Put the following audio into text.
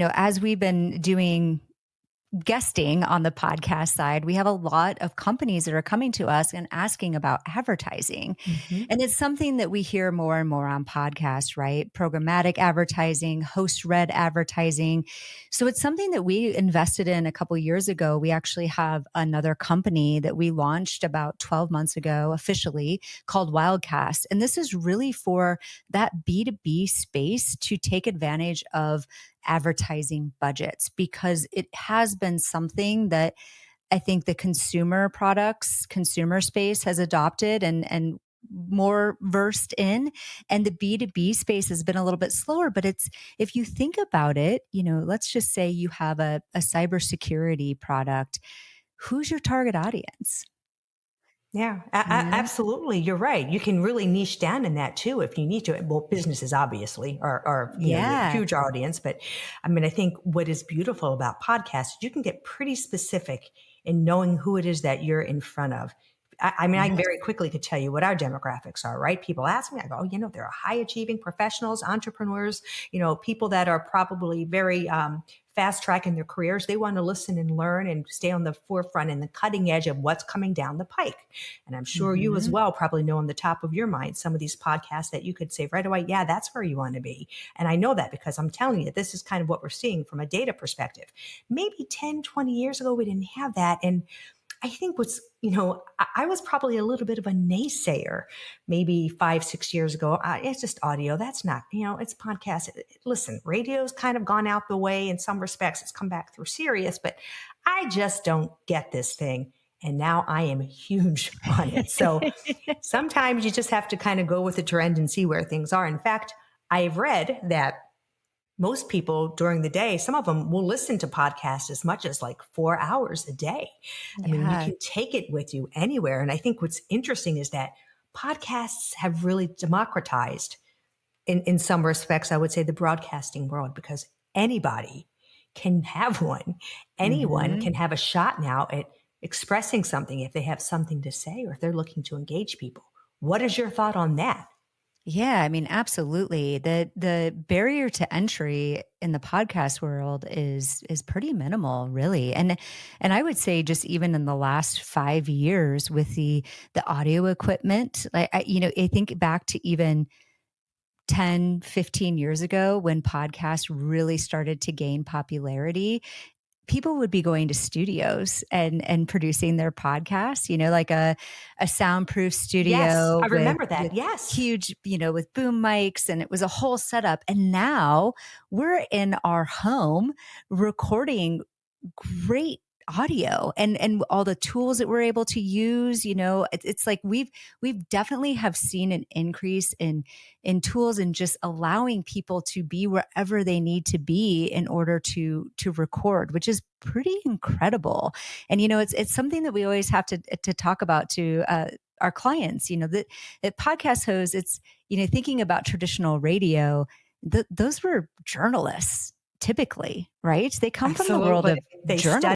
as we've been doing guesting on the podcast side, we have a lot of companies that are coming to us and asking about advertising. Mhm. And it's something that we hear more and more on podcasts, right? Programmatic advertising, host read advertising. So it's something that we invested in a couple years ago. We actually have another company that we launched about 12 months ago officially called Wildcast. And this is really for that B2B space to take advantage of advertising budgets because it has been something that I think the consumer space has adopted and more versed in. And the B2B space has been a little bit slower, but it's, if you think about it, let's just say you have a cybersecurity product. Who's your target audience? Yeah, You know? absolutely. You're right. You can really niche down in that too if you need to. Well, businesses obviously are your Yeah. huge audience, but I mean, I think what is beautiful about podcasts, you can get pretty specific in knowing who it is that you're in front of. I mean, I Yes. very quickly could tell you what our demographics are, right? People ask me, I go, oh, they're high achieving professionals, entrepreneurs, people that are probably very fast tracking their careers. They want to listen and learn and stay on the forefront and the cutting edge of what's coming down the pike. And I'm sure you as Mhm. well probably know on the top of your mind some of these podcasts that you could say right away, yeah, that's where you want to be. And I know that because I'm telling you, this is kind of what we're seeing from a data perspective. Maybe 10, 20 years ago, we didn't have that. And I think I was probably a little bit of a naysayer maybe 5, 6 years ago. It's just audio. That's not, it's podcast. Listen, radio's kind of gone out the way in some respects. It's come back through Sirius, but I just don't get this thing. And now I am huge on it. So sometimes you just have to kind of go with the trend and see where things are. In fact, I've read that most people during the day, some of them will listen to podcasts as much as like 4 hours a day. I mean, you Yeah. can take it with you anywhere. And I think what's interesting is that podcasts have really democratized in some respects, I would say the broadcasting world, because anybody can have one. Anyone Mhm. can have a shot now at expressing something if they have something to say or if they're looking to engage people. What is your thought on that? Yeah, I mean, absolutely. The barrier to entry in the podcast world is pretty minimal, really. And I would say just even in the last 5 years with the audio equipment, I think back to even 10, 15 years ago when podcasts really started to gain popularity, people would be going to studios and producing their podcasts, like a soundproof Yes, studio I with remember that. Yes. huge, with boom mics, and it was a whole setup. And now we're in our home recording great audio and all the tools that we're able to use. It's like we've definitely have seen an increase in tools and just allowing people to be wherever they need to be in order to record, which is pretty incredible. And it's something that we always have to talk about to our clients. That podcast hosts, it's thinking about traditional radio, those were journalists typically, right? They come from the world Absolutely. of They journalism. study